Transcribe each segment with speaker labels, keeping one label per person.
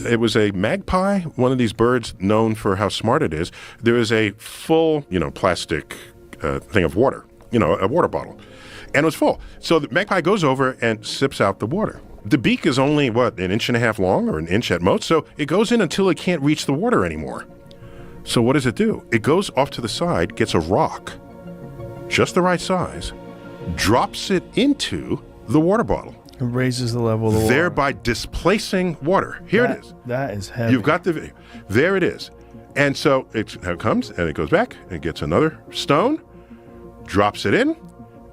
Speaker 1: It was a magpie, one of these birds known for how smart it is. There is a full, plastic thing of water, a water bottle. And it was full. So the magpie goes over and sips out the water. The beak is only, an inch and a half long or an inch at most. So it goes in until it can't reach the water anymore. So what does it do? It goes off to the side, gets a rock, just the right size, drops it into the water bottle.
Speaker 2: It raises the level of the water.
Speaker 1: Thereby displacing water. Here it is.
Speaker 2: That is heavy.
Speaker 1: You've got the video. There it is. And so it comes and it goes back and gets another stone, drops it in,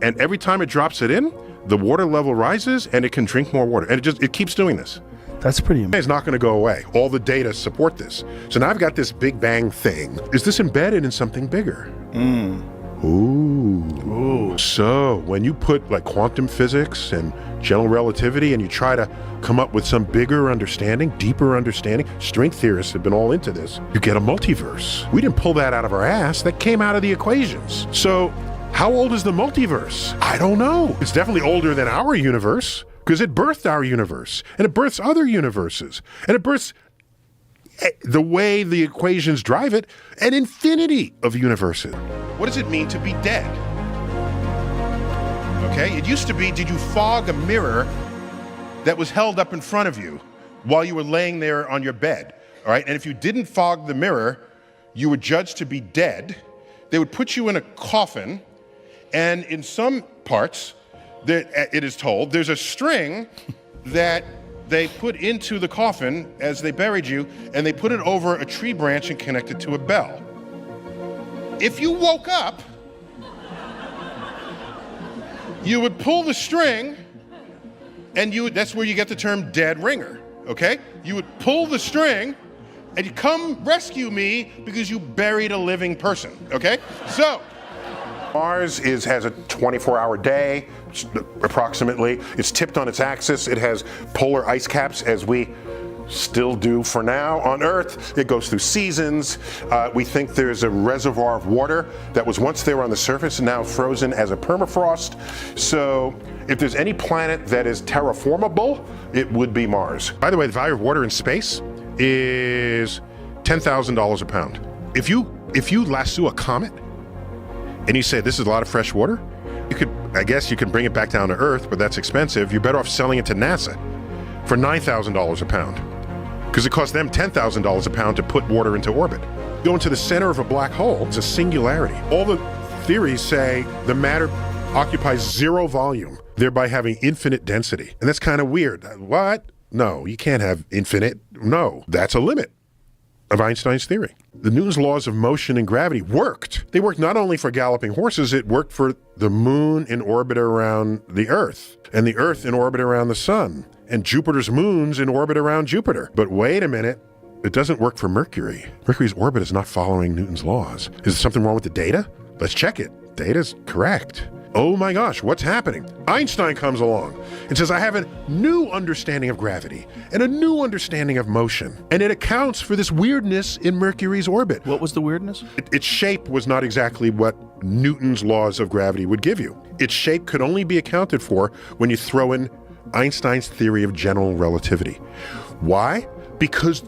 Speaker 1: and every time it drops it in, the water level rises and it can drink more water. And it keeps doing this.
Speaker 2: That's pretty amazing.
Speaker 1: It's not going to go away. All the data support this. So now I've got this Big Bang thing. Is this embedded in something bigger? Ooh. So when you put like quantum physics and general relativity and you try to come up with some bigger understanding, deeper understanding, string theorists have been all into this, you get a multiverse. We didn't pull that out of our ass. That came out of the equations. So how old is the multiverse? I don't know. It's definitely older than our universe because it birthed our universe and it births other universes and it births, the way the equations drive it, an infinity of universes. What does it mean to be dead? Okay, it used to be, did you fog a mirror that was held up in front of you while you were laying there on your bed? All right, and if you didn't fog the mirror, you were judged to be dead. They would put you in a coffin, and in some parts, it is told, there's a string that they put into the coffin as they buried you, and they put it over a tree branch and connected to a bell. If you woke up, you would pull the string, and that's where you get the term dead ringer, okay? You would pull the string, and you come rescue me because you buried a living person, okay? So, Mars has a 24-hour day, approximately. It's tipped on its axis. It has polar ice caps, as we still do for now on Earth. It goes through seasons. We think there's a reservoir of water that was once there on the surface and now frozen as a permafrost. So if there's any planet that is terraformable, it would be Mars. By the way, the value of water in space is $10,000 a pound. If you lasso a comet and you say this is a lot of fresh water, I guess you can bring it back down to Earth, but that's expensive. You're better off selling it to NASA for $9,000 a pound, because it costs them $10,000 a pound to put water into orbit. Go into the center of a black hole, it's a singularity. All the theories say the matter occupies zero volume, thereby having infinite density. And that's kind of weird. What? No, you can't have infinite. No, that's a limit of Einstein's theory. The Newton's laws of motion and gravity worked. They worked not only for galloping horses, it worked for the moon in orbit around the Earth, and the Earth in orbit around the sun, and Jupiter's moons in orbit around Jupiter. But wait a minute, it doesn't work for Mercury. Mercury's orbit is not following Newton's laws. Is there something wrong with the data? Let's check it. Data's correct. Oh my gosh, what's happening? Einstein comes along and says, I have a new understanding of gravity and a new understanding of motion. And it accounts for this weirdness in Mercury's orbit.
Speaker 2: What was the weirdness?
Speaker 1: Its shape was not exactly what Newton's laws of gravity would give you. Its shape could only be accounted for when you throw in Einstein's theory of general relativity. Why? Because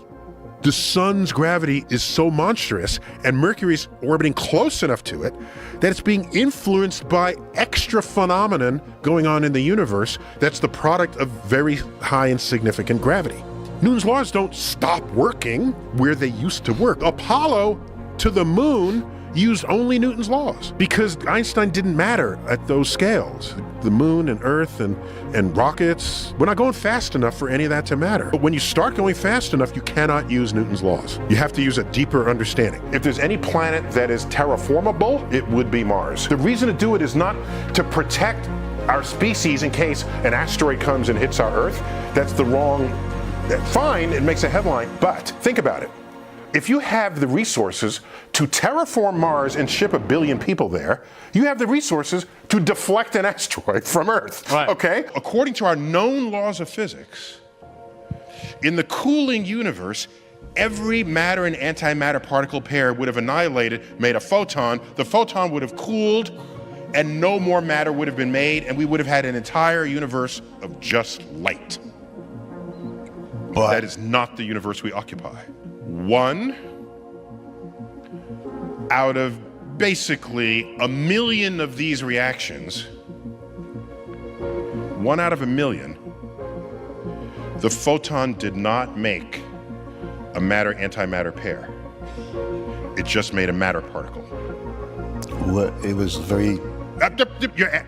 Speaker 1: the sun's gravity is so monstrous and Mercury's orbiting close enough to it that it's being influenced by extra phenomenon going on in the universe that's the product of very high and significant gravity. Newton's laws don't stop working where they used to work. Apollo to the moon used only Newton's laws because Einstein didn't matter at those scales. The moon and Earth and rockets, we're not going fast enough for any of that to matter. But when you start going fast enough, you cannot use Newton's laws. You have to use a deeper understanding. If there's any planet that is terraformable, it would be Mars. The reason to do it is not to protect our species in case an asteroid comes and hits our Earth. That's the wrong, fine, it makes a headline, but think about it. If you have the resources to terraform Mars and ship 1 billion people there, you have the resources to deflect an asteroid from Earth, right. Okay? According to our known laws of physics, in the cooling universe, every matter and antimatter particle pair would have annihilated, made a photon. The photon would have cooled, and no more matter would have been made, and we would have had an entire universe of just light.
Speaker 3: But
Speaker 1: that is not the universe we occupy. One out of basically 1 million of these reactions, 1 out of 1 million, the photon did not make a matter-antimatter pair. It just made a matter particle.
Speaker 3: what it was very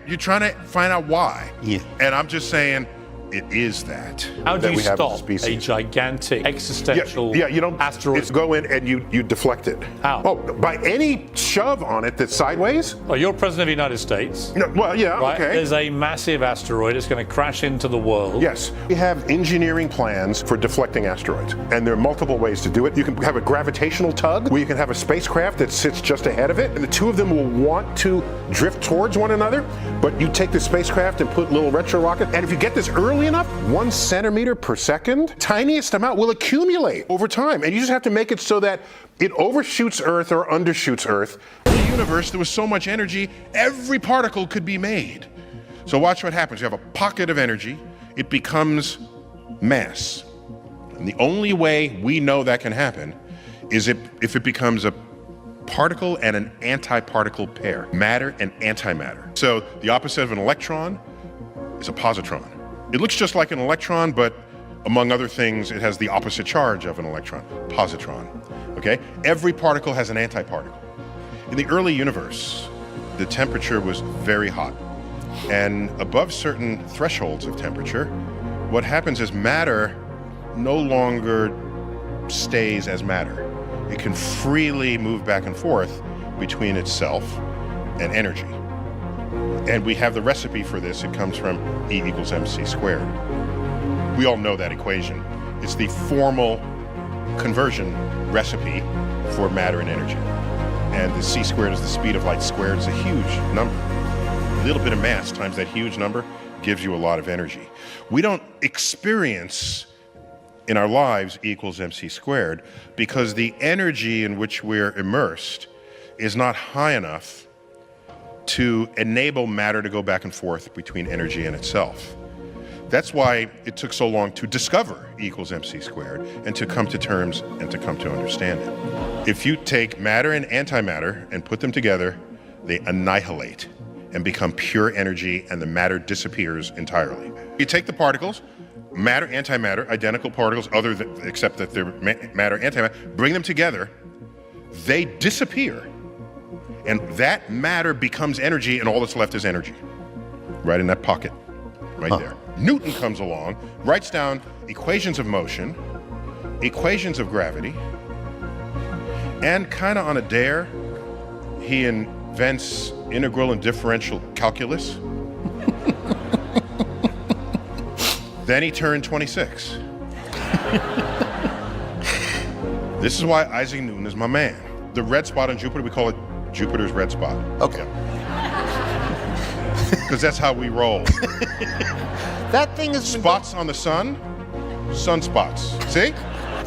Speaker 1: You're trying to find out why.
Speaker 3: Yeah.
Speaker 1: And I'm just saying, it is that.
Speaker 4: How do
Speaker 5: that
Speaker 4: you
Speaker 5: we have as a
Speaker 4: stop
Speaker 5: species.
Speaker 4: a gigantic existential
Speaker 5: you don't
Speaker 4: asteroid?
Speaker 5: It's go in and you deflect it.
Speaker 4: How?
Speaker 5: Oh, by any shove on it that's sideways?
Speaker 4: Well, you're president of the United States,
Speaker 5: No, well, yeah,
Speaker 4: right?
Speaker 5: okay.
Speaker 4: There's a massive asteroid. It's going to crash into the world.
Speaker 5: Yes, we have engineering plans for deflecting asteroids, and there are multiple ways to do it. You can have a gravitational tug, where you can have a spacecraft that sits just ahead of it, and the two of them will want to drift towards one another, but you take the spacecraft and put little retro rocket, and if you get this early enough, 1 centimeter per second, tiniest amount will accumulate over time, and you just have to make it so that it overshoots Earth or undershoots Earth.
Speaker 1: In the universe, there was so much energy, every particle could be made. So watch what happens. You have a pocket of energy, it becomes mass. And the only way we know that can happen is if it becomes a particle and an antiparticle pair, matter and antimatter. So the opposite of an electron is a positron. It looks just like an electron, but among other things, it has the opposite charge of an electron, positron. Okay? Every particle has an antiparticle. In the early universe, the temperature was very hot. And above certain thresholds of temperature, what happens is matter no longer stays as matter. It can freely move back and forth between itself and energy. And we have the recipe for this. It comes from E equals mc squared. We all know that equation. It's the formal conversion recipe for matter and energy. And the c squared is the speed of light squared. It's a huge number. A little bit of mass times that huge number gives you a lot of energy. We don't experience in our lives E equals mc squared because the energy in which we're immersed is not high enough to enable matter to go back and forth between energy and itself. That's why it took so long to discover E equals mc squared and to come to terms and to come to understand it. If you take matter and antimatter and put them together, they annihilate and become pure energy, and the matter disappears entirely. You take the particles, matter, antimatter, identical particles except that they're matter, antimatter, bring them together, they disappear. And that matter becomes energy, and all that's left is energy. Right in that pocket, right there. Newton comes along, writes down equations of motion, equations of gravity, and kind of on a dare, he invents integral and differential calculus. Then he turned 26. This is why Isaac Newton is my man. The red spot on Jupiter, we call it Jupiter's red spot.
Speaker 3: okay.
Speaker 1: Because that's how we roll.
Speaker 3: That thing is
Speaker 1: Spots on the sun, sunspots. See?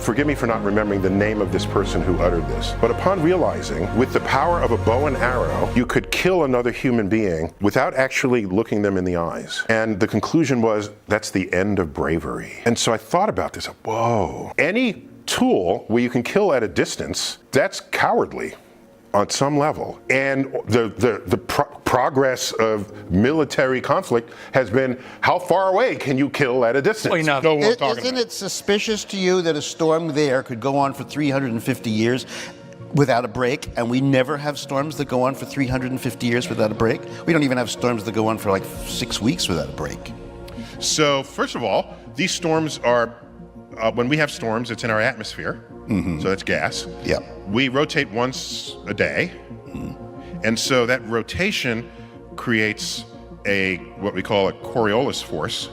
Speaker 5: Forgive me for not remembering the name of this person who uttered this, but upon realizing with the power of a bow and arrow, you could kill another human being without actually looking them in the eyes. And the conclusion was, that's the end of bravery. And so I thought about this, whoa. Any tool where you can kill at a distance, that's cowardly on some level. And the progress of military conflict has been, how far away can you kill at a distance?
Speaker 4: Well, you know,
Speaker 1: No one's talking
Speaker 3: Isn't
Speaker 1: about
Speaker 3: it suspicious to you that a storm there could go on for 350 years without a break, and we never have storms that go on for 350 years without a break? We don't even have storms that go on for like 6 weeks without a break.
Speaker 1: So, first of all, these storms are, when we have storms, it's in our atmosphere. So that's gas.
Speaker 3: Yeah.
Speaker 1: We rotate once a day. And so that rotation creates what we call a Coriolis force,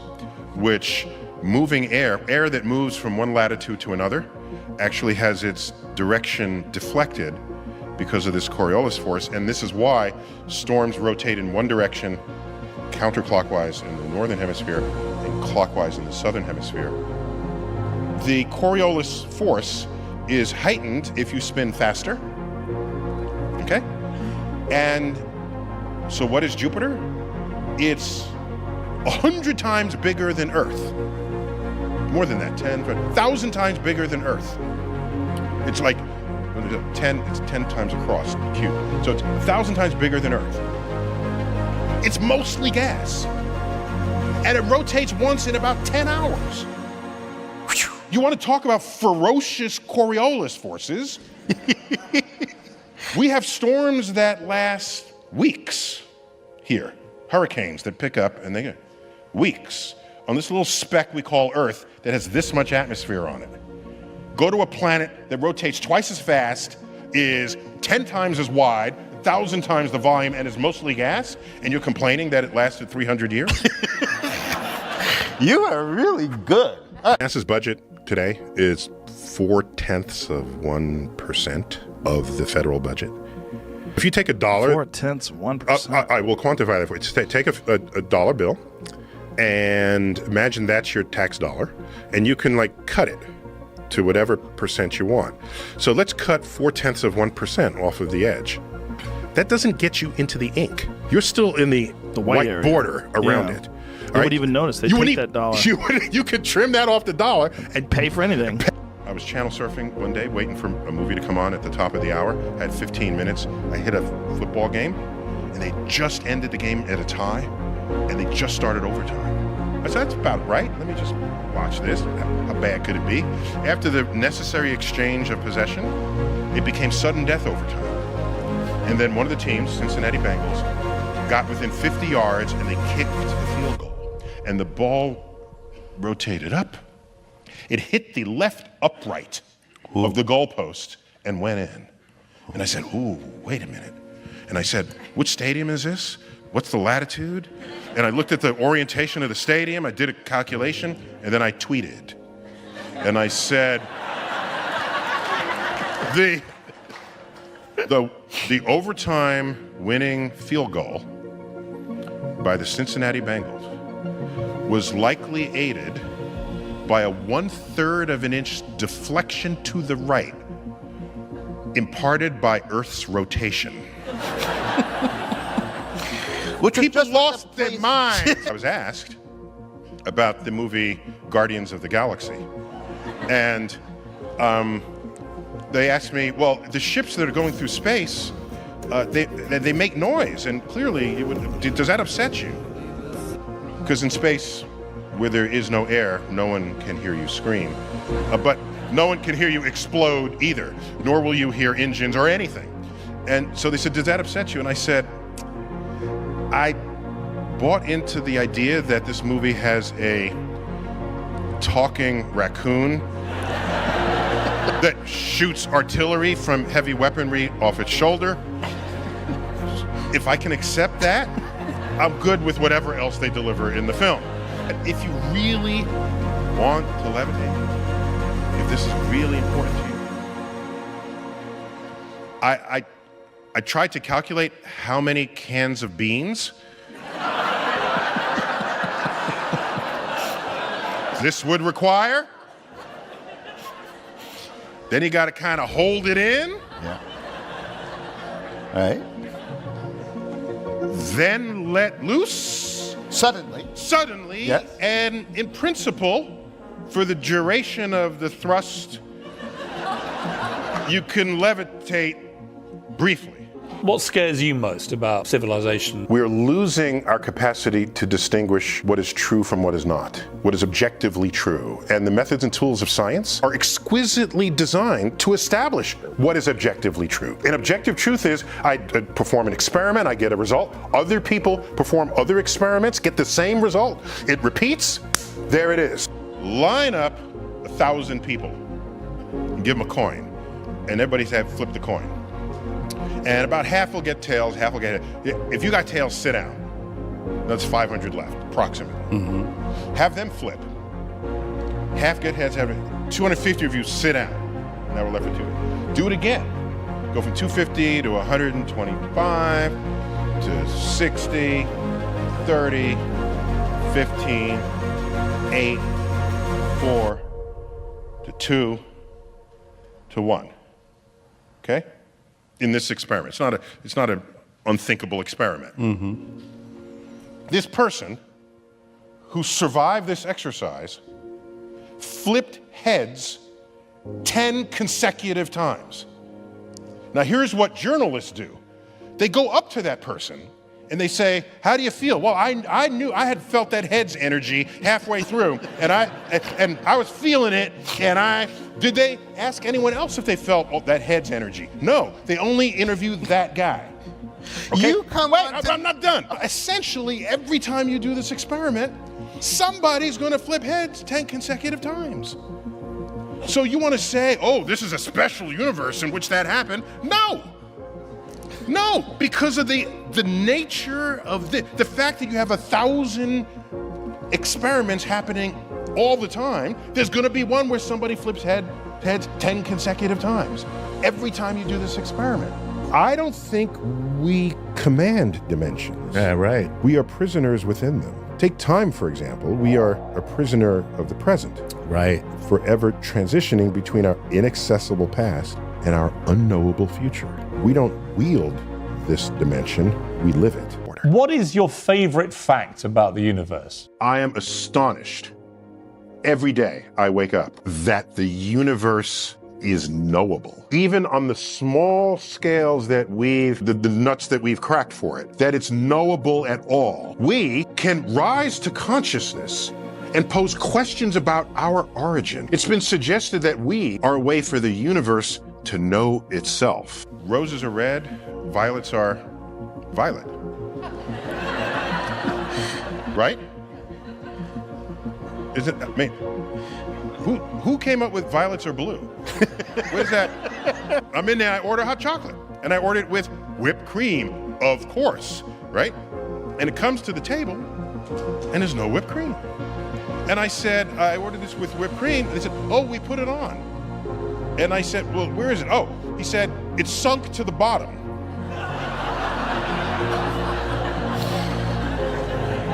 Speaker 1: which moving air that moves from one latitude to another, actually has its direction deflected because of this Coriolis force. And this is why storms rotate in one direction, counterclockwise in the northern hemisphere and clockwise in the southern hemisphere. The Coriolis force is heightened if you spin faster. Okay? And so what is Jupiter? It's 100 times bigger than Earth. more than that, 1,000 times bigger than Earth. It's like 10, it's 10 times across the cube. So it's 1,000 times bigger than Earth. It's mostly gas. And it rotates once in about 10 hours. You want to talk about ferocious Coriolis forces? We have storms that last weeks here. Hurricanes that pick up and they go weeks on this little speck we call Earth that has this much atmosphere on it. Go to a planet that rotates twice as fast, is 10 times as wide, 1,000 times the volume, and is mostly gas, and you're complaining that it lasted 300 years?
Speaker 3: You are really good.
Speaker 5: NASA's budget today is 0.4% of the federal budget. If you take $1,
Speaker 2: 0.4%.
Speaker 5: I will quantify that for you. Take a dollar bill and imagine that's your tax dollar, and you can like cut it to whatever percent you want. So let's cut 0.4% off of the edge. That doesn't get you into the ink. You're still in the white
Speaker 2: area.
Speaker 5: Border around
Speaker 2: Yeah.
Speaker 5: it.
Speaker 2: You wouldn't even notice. They take that dollar.
Speaker 5: You could trim that off the dollar
Speaker 2: and pay for anything.
Speaker 1: I was channel surfing one day, waiting for a movie to come on at the top of the hour. I had 15 minutes. I hit a football game, and they just ended the game at a tie, and they just started overtime. I said, that's about right. Let me just watch this. How bad could it be? After the necessary exchange of possession, it became sudden death overtime. And then one of the teams, Cincinnati Bengals, got within 50 yards, and they kicked the field goal. And the ball rotated up. It hit the left upright of the goalpost and went in. And I said, ooh, wait a minute. And I said, which stadium is this? What's the latitude? And I looked at the orientation of the stadium, I did a calculation, and then I tweeted. And I said, the overtime winning field goal by the Cincinnati Bengals was likely aided by a 1/3 of an inch deflection to the right, imparted by Earth's rotation.
Speaker 3: Which
Speaker 1: People lost their minds. I was asked about the movie Guardians of the Galaxy, and they asked me, well, the ships that are going through space, they make noise, and clearly, does that upset you? Because in space, where there is no air, no one can hear you scream. But no one can hear you explode either, nor will you hear engines or anything. And so they said, does that upset you? And I said, I bought into the idea that this movie has a talking raccoon that shoots artillery from heavy weaponry off its shoulder. If I can accept that, I'm good with whatever else they deliver in the film. If you really want to levitate, if this is really important to you, I tried to calculate how many cans of beans this would require. Then you got to kind of hold it in.
Speaker 3: Yeah. All right.
Speaker 1: Then let loose.
Speaker 3: Suddenly.
Speaker 1: Yes. And in principle, for the duration of the thrust, you can levitate briefly.
Speaker 4: What scares you most about civilization?
Speaker 5: We're losing our capacity to distinguish what is true from what is not, what is objectively true. And the methods and tools of science are exquisitely designed to establish what is objectively true. And objective truth is, I perform an experiment, I get a result. Other people perform other experiments, get the same result. It repeats, there it is.
Speaker 1: Line up 1,000 people and give them a coin, and everybody's flip the coin. And about half will get tails, half will get heads. If you got tails, sit down. That's 500 left, approximately. Mm-hmm. Have them flip. Half get heads, 250 of you sit down. Now we're left with 2. Do it again. Go from 250 to 125 to 60, 30, 15, 8, 4 to 2 to 1. Okay? In this experiment. It's not an unthinkable experiment. Mm-hmm. This person who survived this exercise flipped heads 10 consecutive times. Now here's what journalists do. They go up to that person and they say, how do you feel? Well, I knew I had felt that head's energy halfway through, and I was feeling it, did they ask anyone else if they felt that head's energy? No, they only interviewed that guy. Okay? I'm not done. Essentially, every time you do this experiment, somebody's gonna flip heads 10 consecutive times. So you wanna say, oh, this is a special universe in which that happened? No, because of the nature of the fact that you have 1,000 experiments happening all the time, there's gonna be one where somebody flips heads 10 consecutive times. Every time you do this experiment.
Speaker 5: I don't think we command dimensions.
Speaker 6: Yeah, right.
Speaker 5: We are prisoners within them. Take time, for example. We are a prisoner of the present.
Speaker 6: Right.
Speaker 5: Forever transitioning between our inaccessible past and our unknowable future. We don't wield this dimension, we live it.
Speaker 4: What is your favorite fact about the universe?
Speaker 5: I am astonished every day I wake up that the universe is knowable. Even on the small scales that the nuts that we've cracked for it, that it's knowable at all. We can rise to consciousness and pose questions about our origin. It's been suggested that we are a way for the universe to know itself.
Speaker 1: Roses are red, violets are violet. Right? Is it, I mean, who came up with violets are blue? What is that? I'm in there, I order hot chocolate, and I order it with whipped cream, of course, right? And it comes to the table, and there's no whipped cream. And I said, I ordered this with whipped cream, and they said, oh, we put it on. And I said, well, where is it? Oh, he said, it's sunk to the bottom.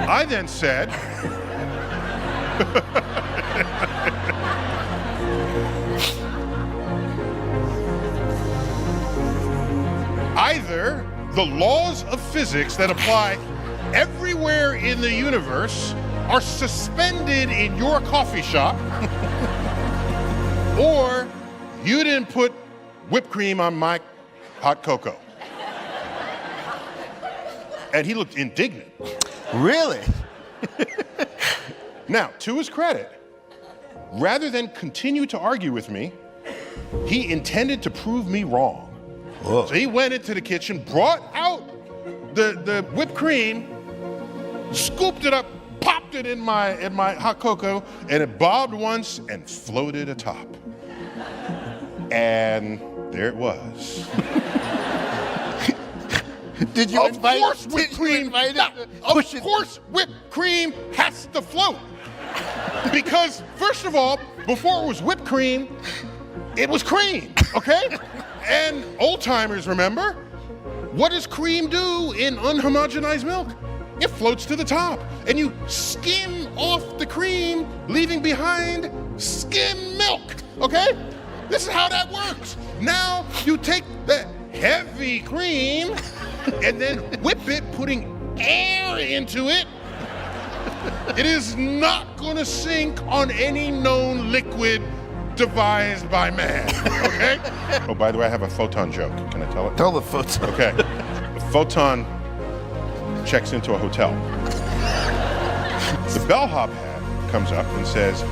Speaker 1: I then said, either the laws of physics that apply everywhere in the universe are suspended in your coffee shop, or you didn't put whipped cream on my hot cocoa. And he looked indignant.
Speaker 3: Really?
Speaker 1: Now, to his credit, rather than continue to argue with me, he intended to prove me wrong.
Speaker 3: Whoa.
Speaker 1: So he went into the kitchen, brought out the whipped cream, scooped it up, popped it in my hot cocoa, and it bobbed once and floated atop. And there it was.
Speaker 3: Did you
Speaker 1: Of course whipped cream has to float. Because, first of all, before it was whipped cream, it was cream, okay? And old timers remember, what does cream do in unhomogenized milk? It floats to the top, and you skim off the cream, leaving behind skim milk, okay? This is how that works. Now you take the heavy cream and then whip it, putting air into it. It is not gonna sink on any known liquid devised by man, okay? Oh, by the way, I have a photon joke. Can I tell it?
Speaker 3: Tell the photon.
Speaker 1: Okay. A photon checks into a hotel. The bellhop hat comes up and says,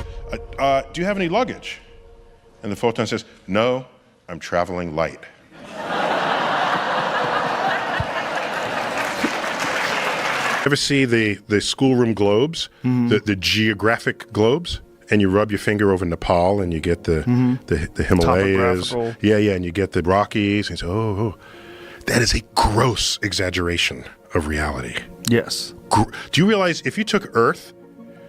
Speaker 1: do you have any luggage? And the photon says, no, I'm traveling light.
Speaker 5: Ever see the schoolroom globes, the geographic globes? And you rub your finger over Nepal and you get the Himalayas.
Speaker 2: Topographical.
Speaker 5: Yeah, and you get the Rockies. And you say, oh, that is a gross exaggeration of reality.
Speaker 2: Yes.
Speaker 5: Do you realize if you took Earth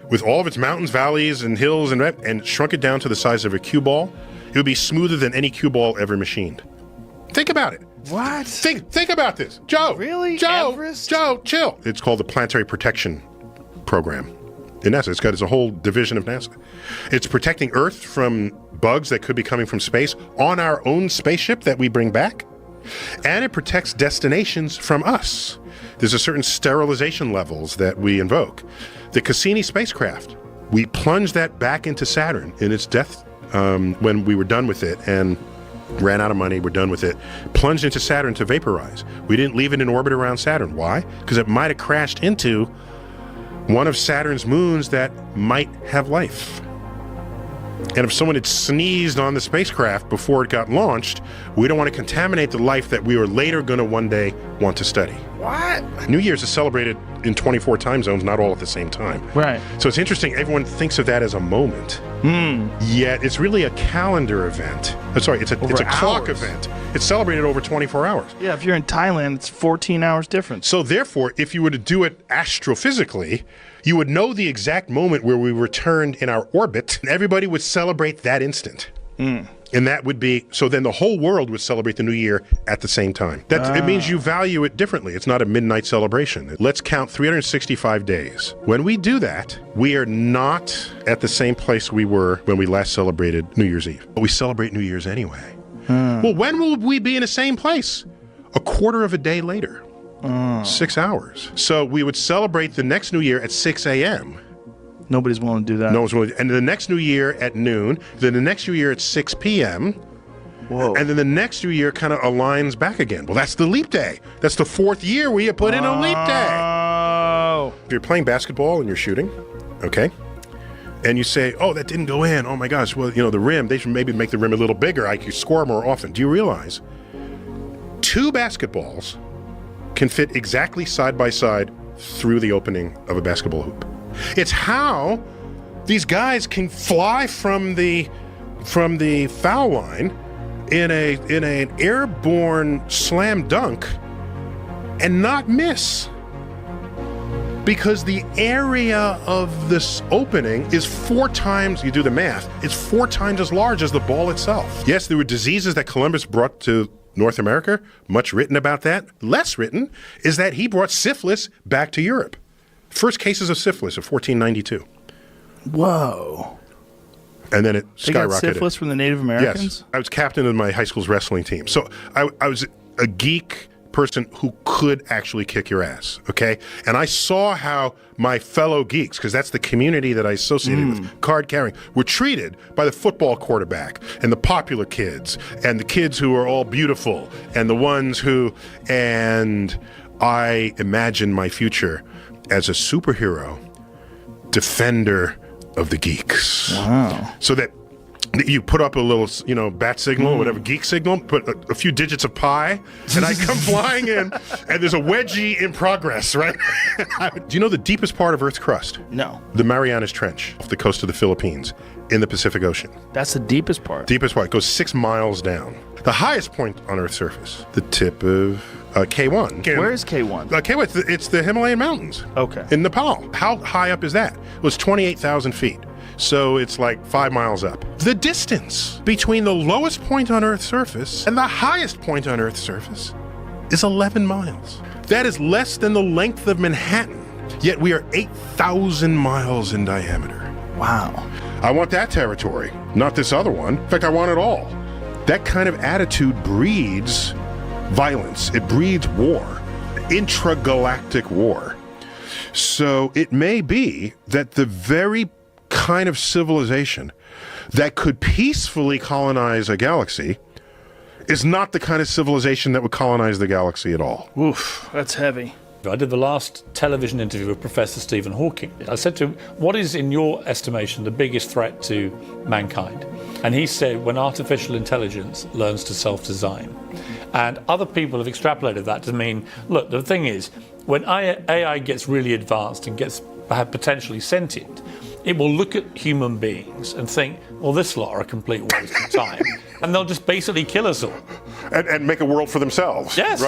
Speaker 5: with all of its mountains, valleys, and hills and shrunk it down to the size of a cue ball, it would be smoother than any cue ball ever machined. Think about it.
Speaker 2: What?
Speaker 5: Think about this. Joe.
Speaker 2: Really?
Speaker 5: Joe,
Speaker 2: Everest?
Speaker 5: Joe, chill. It's called the Planetary Protection Program in NASA. It's a whole division of NASA. It's protecting Earth from bugs that could be coming from space on our own spaceship that we bring back. And it protects destinations from us. There's a certain sterilization levels that we invoke. The Cassini spacecraft We plunged that back into Saturn in its death when we were done with it and ran out of money, we're done with it, plunged into Saturn to vaporize. We didn't leave it in orbit around Saturn. Why? Because it might have crashed into one of Saturn's moons that might have life. And if someone had sneezed on the spacecraft before it got launched, we don't want to contaminate the life that we are later going to one day want to study.
Speaker 2: What?
Speaker 5: New Year's is celebrated in 24 time zones, not all at the same time.
Speaker 2: Right.
Speaker 5: So it's interesting, everyone thinks of that as a moment. Yet it's really a calendar event. Sorry, it's a clock
Speaker 2: hours.
Speaker 5: event. It's celebrated over 24 hours.
Speaker 2: Yeah, if you're in Thailand, it's 14 hours difference.
Speaker 5: So therefore, if you were to do it astrophysically, you would know the exact moment where we returned in our orbit, and everybody would celebrate that instant. And that would be, so then the whole world would celebrate the new year at the same time. It means you value it differently. It's not a midnight celebration. Let's count 365 days. When we do that, we are not at the same place we were when we last celebrated New Year's Eve. But we celebrate New Year's anyway. Well, when will we be in the same place? A quarter of a day later. 6 hours. So we would celebrate the next New Year at 6 a.m.
Speaker 2: Nobody's willing to do that.
Speaker 5: No one's willing. And the next New Year at noon, then the next New Year at 6 p.m.
Speaker 2: Whoa.
Speaker 5: And then the next New Year kind of aligns back again. Well, that's the leap day. That's the 4th year we have put in a leap day.
Speaker 2: Oh.
Speaker 5: If you're playing basketball and you're shooting, okay, and you say, oh, that didn't go in. Oh my gosh, well, you know, the rim, they should maybe make the rim a little bigger. I could score more often. Do you realize 2 basketballs can fit exactly side by side through the opening of a basketball hoop? It's how these guys can fly from the foul line in an airborne slam dunk and not miss. Because the area of this opening is 4 times, you do the math, it's 4 times as large as the ball itself. Yes, there were diseases that Columbus brought to North America, much written about that. Less written is that he brought syphilis back to Europe. First cases of syphilis of 1492.
Speaker 2: Whoa.
Speaker 5: And then it
Speaker 2: They got
Speaker 5: skyrocketed.
Speaker 2: syphilis from the Native Americans?
Speaker 5: Yes. I was captain of my high school's wrestling team. So I was a geek person who could actually kick your ass, okay? And I saw how my fellow geeks, because that's the community that I associated with, card carrying, were treated by the football quarterback and the popular kids and the kids who are all beautiful and the ones who, and I imagined my future as a superhero, defender of the geeks.
Speaker 2: Wow.
Speaker 5: So that you put up a little, bat signal, whatever, geek signal, put a few digits of pi, and I come flying in, and there's a wedgie in progress, right? Do you know the deepest part of Earth's crust?
Speaker 2: No.
Speaker 5: The Marianas Trench, off the coast of the Philippines, in the Pacific Ocean.
Speaker 2: That's the deepest part.
Speaker 5: Deepest part, goes 6 miles down. The highest point on Earth's surface, the tip of K1.
Speaker 2: Where is K1?
Speaker 5: K1, it's the Himalayan mountains.
Speaker 2: Okay.
Speaker 5: In Nepal. How high up is that? It was 28,000 feet. So it's like 5 miles up. The distance between the lowest point on Earth's surface and the highest point on Earth's surface is 11 miles. That is less than the length of Manhattan, yet we are 8,000 miles in diameter.
Speaker 2: Wow.
Speaker 5: I want that territory, not this other one. In fact, I want it all. That kind of attitude breeds violence. It breeds war, intragalactic war. So it may be that the very kind of civilization that could peacefully colonize a galaxy is not the kind of civilization that would colonize the galaxy at all.
Speaker 2: Oof, that's heavy.
Speaker 6: I did the last television interview with Professor Stephen Hawking. I said to him, what is, in your estimation, the biggest threat to mankind? And he said, when artificial intelligence learns to self-design. And other people have extrapolated that to mean, look, the thing is, when AI gets really advanced and gets potentially sentient, it will look at human beings and think, well, this lot are a complete waste of time. And they'll just basically kill us all.
Speaker 5: And make a world for themselves.
Speaker 6: Yes.
Speaker 5: Right.